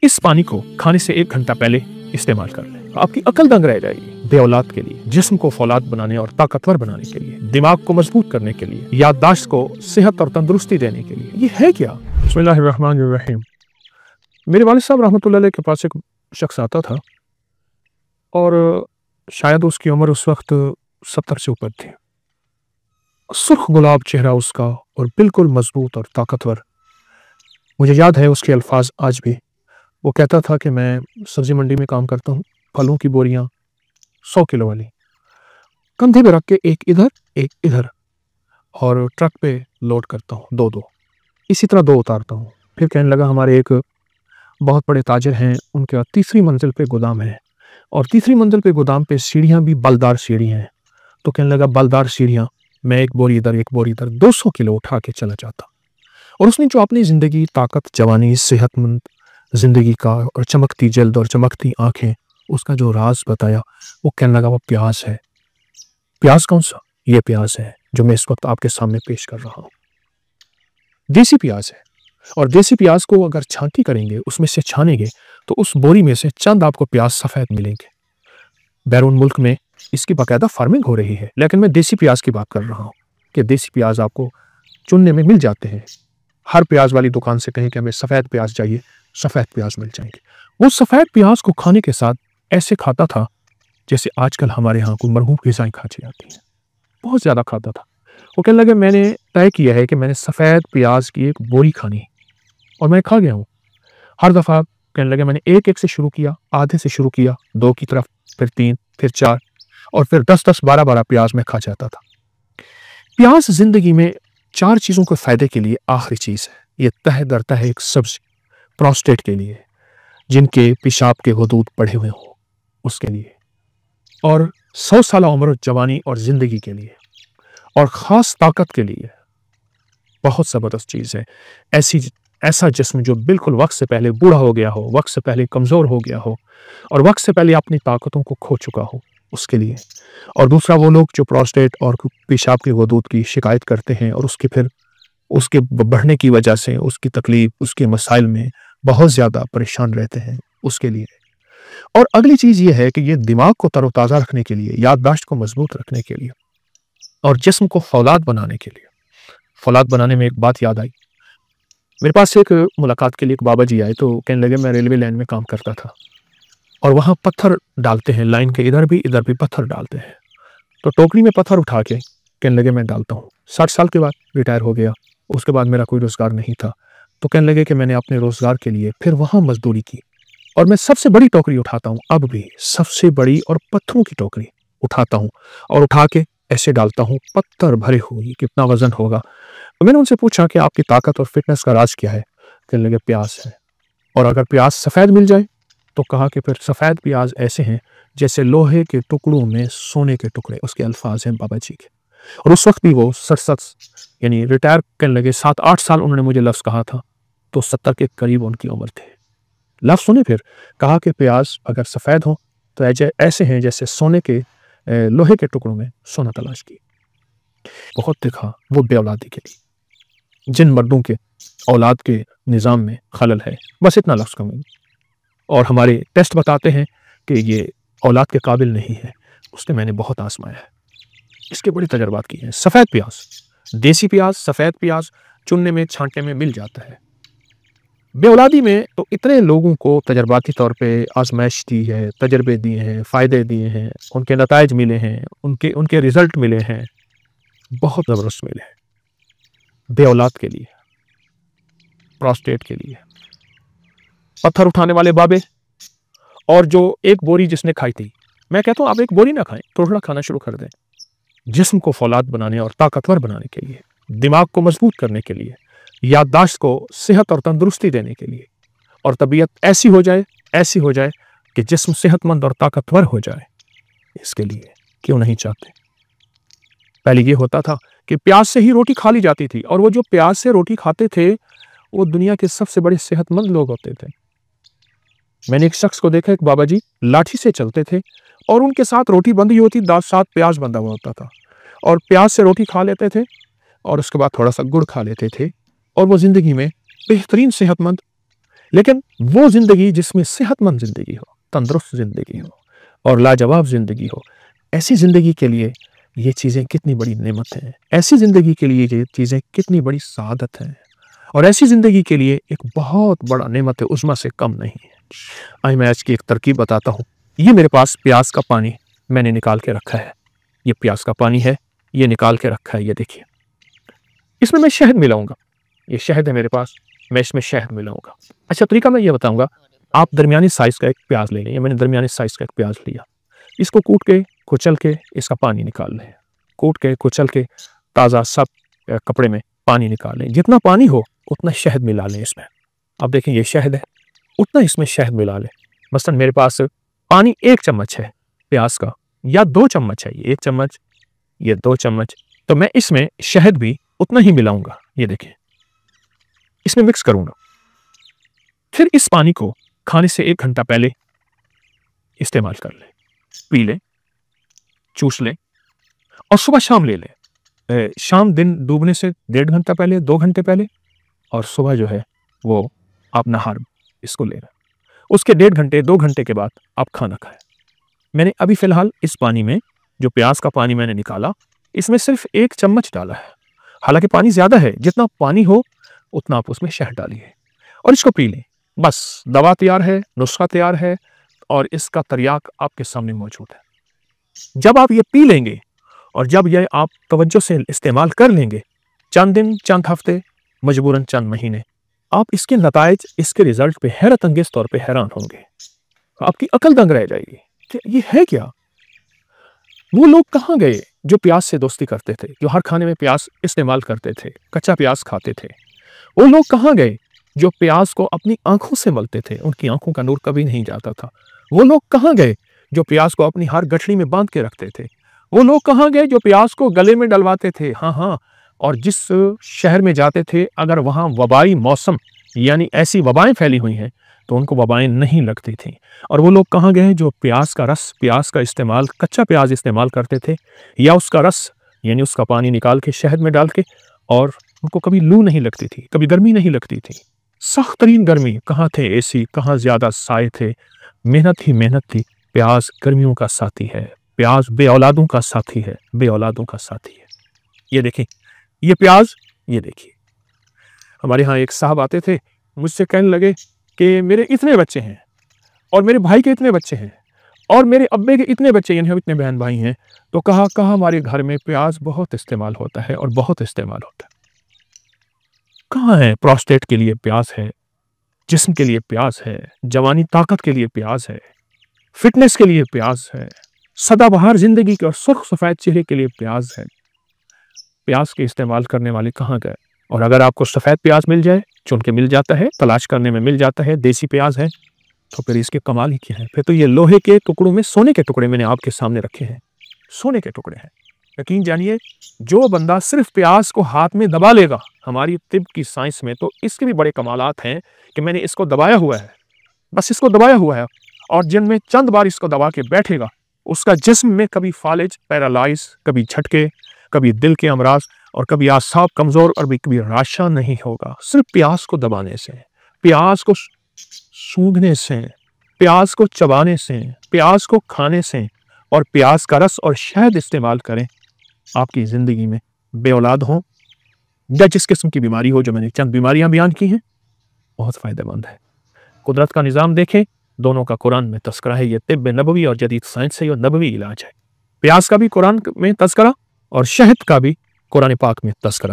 इस पानी को खाने से 1 घंटा पहले इस्तेमाल कर लें। आपकी अकल दंग रह जाएगी। बेऔलाद के लिए, जिस्म को फौलाद बनाने और ताकतवर बनाने के लिए, दिमाग को मजबूत करने के लिए, याददाश्त को सेहत और तंदुरुस्ती देने के लिए। ये है क्या? बिस्मिल्लाहिर्रहमानिर्रहीम। मेरे वालिद साहब रहमतुल्लाह अलैह के पास एक शख्स आता था और शायद उसकी उम्र उस वक्त 70 से ऊपर थी। सुर्ख गुलाब चेहरा उसका और बिल्कुल मजबूत और ताकतवर। मुझे याद है उसके अल्फाज आज भी। वो कहता था कि मैं सब्जी मंडी में काम करता हूँ, फलों की बोरियां 100 किलो वाली कंधे पे रख के एक इधर और ट्रक पे लोड करता हूँ, 2-2 इसी तरह 2 उतारता हूँ। फिर कहने लगा हमारे एक बहुत बड़े ताजिर हैं, उनके तीसरी मंजिल पे गोदाम है और तीसरी मंजिल पे गोदाम पे सीढ़ियाँ भी बलदार सीढ़ियाँ हैं। तो कहने लगा बलदार सीढ़ियाँ, मैं एक बोरी इधर 200 किलो उठा के चला जाता। और उसने जो अपनी ज़िंदगी, ताकत, जवानी, सेहतमंद ज़िंदगी का और चमकती जल्द और चमकती आंखें, उसका जो राज बताया, वो कहने लगा वो प्याज है। प्याज कौन सा? ये प्याज है जो मैं इस वक्त आपके सामने पेश कर रहा हूँ। देसी प्याज है और देसी प्याज को अगर छांटी करेंगे, उसमें से छानेंगे तो उस बोरी में से चंद आपको प्याज सफ़ेद मिलेंगे। बैरून मुल्क में इसकी बाकायदा फार्मिंग हो रही है, लेकिन मैं देसी प्याज की बात कर रहा हूँ कि देसी प्याज आपको चुनने में मिल जाते हैं। हर प्याज वाली दुकान से कहीं कि हमें सफ़ेद प्याज चाहिए, सफ़ेद प्याज मिल जाएंगे। वो सफ़ेद प्याज को खाने के साथ ऐसे खाता था जैसे आजकल हमारे यहाँ को मरहूम ग़िज़ाएं खाती जाती हैं। बहुत ज़्यादा खाता था। वो कहने लगे मैंने तय किया है कि मैंने सफ़ेद प्याज की एक बोरी खानी और मैं खा गया हूँ। हर दफ़ा कहने लगे मैंने एक से शुरू किया, आधे से शुरू किया, 2 की तरफ, फिर 3, फिर 4 और फिर 10-10, 12-12 प्याज में खा जाता था। प्याज ज़िंदगी में 4 चीज़ों के फ़ायदे के लिए आखिरी चीज़ है। ये तह दर तह एक सब्ज़ी, प्रोस्टेट के लिए, जिनके पेशाब के हदूद बढ़े हुए हों उसके लिए, और 100 साल उम्र, जवानी और ज़िंदगी के लिए, और ख़ास ताकत के लिए। बहुत ज़बरदस्त चीज़ है। ऐसा जिस्म जो बिल्कुल वक्त से पहले बूढ़ा हो गया हो, वक्त से पहले कमज़ोर हो गया हो और वक्त से पहले अपनी ताकतों को खो चुका हो, उसके लिए। और दूसरा वो लोग जो प्रोस्टेट और पेशाब के हदूद की शिकायत करते हैं और उसके बढ़ने की वजह से उसकी तकलीफ, उसके मसाइल में बहुत ज़्यादा परेशान रहते हैं, उसके लिए। और अगली चीज़ ये है कि ये दिमाग को तरोताज़ा रखने के लिए, याददाश्त को मजबूत रखने के लिए और जिस्म को फौलाद बनाने के लिए। फौलाद बनाने में एक बात याद आई। मेरे पास एक मुलाकात के लिए एक बाबा जी आए तो कहने लगे मैं रेलवे लाइन में काम करता था और वहाँ पत्थर डालते हैं, लाइन के इधर भी पत्थर डालते हैं। तो टोकरी में पत्थर उठा के कहने लगे मैं डालता हूँ। 60 साल के बाद रिटायर हो गया। उसके बाद मेरा कोई रोज़गार नहीं था, तो कहने लगे कि मैंने अपने रोज़गार के लिए फिर वहाँ मजदूरी की और मैं सबसे बड़ी टोकरी उठाता हूँ, अब भी सबसे बड़ी और पत्थरों की टोकरी उठाता हूँ और उठा के ऐसे डालता हूँ, पत्थर भरे हुए, कितना वजन होगा। तो मैंने उनसे पूछा कि आपकी ताकत और फिटनेस का राज क्या है? कहने लगे प्याज है, और अगर प्याज सफ़ेद मिल जाए तो कहा कि फिर सफ़ेद प्याज ऐसे हैं जैसे लोहे के टुकड़ों में सोने के टुकड़े। उसके अल्फाज हैं बाबा जी के। और उस वक्त भी वो 67 यानी रिटायर कहने लगे, 7-8 साल उन्होंने मुझे लफ्ज़ कहा था, तो 70 के करीब उनकी उम्र थे। लफ्ज़ सुने फिर, कहा कि प्याज अगर सफ़ेद हो तो ऐसे हैं जैसे सोने के लोहे के टुकड़ों में सोना तलाश की। बहुत देखा वो बेऔलादी के लिए, जिन मर्दों के औलाद के निज़ाम में खलल है, बस इतना लफ्ज़ कम है। और हमारे टेस्ट बताते हैं कि ये औलाद के काबिल नहीं है। उसने मैंने बहुत आजमाया है, इसके बड़े तजर्बात किए हैं। सफ़ेद प्याज, देसी प्याज, सफ़ेद प्याज चुनने में, छांटने में मिल जाता है। बेऔलादी में तो इतने लोगों को तजर्बाती तौर पे आजमाइश दी है, तजर्बे दिए हैं, फ़ायदे दिए हैं, उनके नताइज मिले हैं, उनके रिज़ल्ट मिले हैं, बहुत ज़बरदस्त मिले हैं। बेऔलाद के लिए, प्रोस्टेट के लिए, पत्थर उठाने वाले बाबे, और जो एक बोरी जिसने खाई थी, मैं कहता हूँ आप एक बोरी ना खाएं, थोड़ा खाना शुरू कर दें। जिस्म को फौलाद बनाने और ताकतवर बनाने के लिए, दिमाग को मजबूत करने के लिए, याददाश्त को सेहत और तंदुरुस्ती देने के लिए, और तबीयत ऐसी हो जाए कि जिस्म सेहतमंद और ताकतवर हो जाए, इसके लिए क्यों नहीं चाहते? पहले ये होता था कि प्याज से ही रोटी खा ली जाती थी, और वो जो प्याज से रोटी खाते थे वो दुनिया के सबसे बड़े सेहतमंद लोग होते थे। मैंने एक शख्स को देखा, एक बाबा जी लाठी से चलते थे और उनके साथ रोटी बंधी होती, साथ प्याज बंधा हुआ होता था, और प्याज से रोटी खा लेते थे और उसके बाद थोड़ा सा गुड़ खा लेते थे, और वो ज़िंदगी में बेहतरीन सेहतमंद लेकिन वो जिंदगी जिसमें सेहतमंद जिंदगी हो, तंदुरुस्त जिंदगी हो और लाजवाब जिंदगी हो, ऐसी जिंदगी के लिए ये चीज़ें कितनी बड़ी नेमत हैं, ऐसी जिंदगी के लिए ये चीज़ें कितनी बड़ी सआदत हैं और ऐसी जिंदगी के लिए एक बहुत बड़ा नेमत है, उज़्मा से कम नहीं है। आइए मैं आज की एक तरकीब बताता हूँ। ये मेरे पास प्याज का पानी मैंने निकाल के रखा है, ये प्याज का पानी है, ये निकाल के रखा है, ये देखिए। इसमें मैं शहद मिलाऊंगा, ये शहद है मेरे पास, मैं इसमें शहद मिलाऊंगा। अच्छा तरीका मैं ये बताऊंगा, आप दरमियानी साइज का एक प्याज ले लें। ये मैंने दरमियानी साइज का एक प्याज लिया, इसको कूट के कुचल के इसका पानी निकाल लें, कूट के कुचल के ताज़ा सब कपड़े में पानी निकाल लें। जितना पानी हो उतना शहद मिला लें इसमें। अब देखें ये शहद है, उतना इसमें शहद मिला लें। मसलन मेरे पास पानी 1 चम्मच है प्याज का, या 2 चम्मच है, ये 1 चम्मच, ये 2 चम्मच, तो मैं इसमें शहद भी उतना ही मिलाऊंगा। ये देखें, इसमें मिक्स करूंगा। फिर इस पानी को खाने से 1 घंटा पहले इस्तेमाल कर लें, पी लें, चूस लें और सुबह शाम ले लें। शाम दिन डूबने से 1.5 घंटा पहले, 2 घंटे पहले, और सुबह जो है वो आप नहार इसको ले लें। उसके 1.5 घंटे 2 घंटे के बाद आप खाना खाएं। मैंने अभी फ़िलहाल इस पानी में, जो प्याज का पानी मैंने निकाला, इसमें सिर्फ 1 चम्मच डाला है। हालांकि पानी ज़्यादा है, जितना पानी हो उतना आप उसमें शहद डालिए और इसको पी लें। बस दवा तैयार है, नुस्खा तैयार है और इसका तरियाक आपके सामने मौजूद है। जब आप ये पी लेंगे और जब ये आप तवज्जो से इस्तेमाल कर लेंगे, चंद दिन, चंद हफ्ते, मजबूरन चंद महीने, आप इसके नताइज, इसके रिजल्ट पे हैरत अंगेज तौर पे हैरान होंगे। आपकी अकल दंग रह जाएगी कि ये है क्या। वो लोग कहाँ गए जो प्याज से दोस्ती करते थे, जो हर खाने में प्याज इस्तेमाल करते थे, कच्चा प्याज खाते थे। वो लोग कहाँ गए जो प्याज को अपनी आंखों से मलते थे, उनकी आंखों का नूर कभी नहीं जाता था। वो लोग कहाँ गए जो प्याज को अपनी हर गठरी में बांध के रखते थे। वो लोग कहाँ गए जो प्याज को गले में डलवाते थे। हाँ, और जिस शहर में जाते थे, अगर वहाँ वबाई मौसम यानी ऐसी वबाएं फैली हुई हैं तो उनको वबाएं नहीं लगती थीं। और वो लोग कहाँ गए जो प्याज का रस, प्याज का इस्तेमाल, कच्चा प्याज इस्तेमाल करते थे, या उसका रस यानी उसका पानी निकाल के शहद में डाल के, और उनको कभी लू नहीं लगती थी, कभी गर्मी नहीं लगती थी। सख्त तरीन गर्मी, कहाँ थे एसी, कहाँ ज़्यादा साए थे, मेहनत ही मेहनत थी। प्याज गर्मियों का साथी है, प्याज बे औलादों का साथी है, बे औलादों का साथी है। ये देखें, ये प्याज, ये देखिए। हमारे यहाँ एक साहब आते थे, मुझसे कहने लगे कि मेरे इतने बच्चे हैं और मेरे भाई के इतने बच्चे हैं और मेरे अब्बे के इतने बच्चे, यानी हम इतने बहन भाई हैं, तो कहा हमारे घर में प्याज बहुत इस्तेमाल होता है और बहुत इस्तेमाल होता है। कहाँ है? प्रोस्टेट के लिए प्याज है, जिस्म के लिए प्याज है, जवानी ताकत के लिए प्याज है, फिटनेस के लिए प्याज है, सदाबहार जिंदगी के और सुर्ख सफ़ेद चेहरे के लिए प्याज है। प्याज के इस्तेमाल करने वाले कहाँ गए? और अगर आपको सफ़ेद प्याज मिल जाए, चुन के मिल जाता है, तलाश करने में मिल जाता है, देसी प्याज है, तो फिर इसके कमाल ही क्या है। फिर तो ये लोहे के टुकड़ों में सोने के टुकड़े मैंने आपके सामने रखे हैं, सोने के टुकड़े हैं। यकीन जानिए, जो बंदा सिर्फ प्याज को हाथ में दबा लेगा, हमारी तिब की साइंस में तो इसके भी बड़े कमालात हैं कि मैंने इसको दबाया हुआ है, बस इसको दबाया हुआ है, और जिनमें चंद बार इसको दबा के बैठेगा, उसका जिस्म में कभी फालिज, पैरालाइज, कभी झटके, कभी दिल के अमराज और कभी आसाब कमज़ोर और कभी राशा नहीं होगा। सिर्फ प्याज को दबाने से, प्याज को सूंघने से, प्याज को चबाने से, प्याज को खाने से और प्याज का रस और शहद इस्तेमाल करें। आपकी ज़िंदगी में बे औलाद हो या जिस किस्म की बीमारी हो, जो मैंने चंद बीमारियां बयान की हैं, बहुत फ़ायदेमंद है। कुदरत का निज़ाम देखें, दोनों का कुरान में तस्करा है। ये तिब्ब नबवी और जदीद साइंस से ये नबवी इलाज है। प्याज का भी कुरान में तस्करा और शहद का भी कुरान पाक में तस्करा है।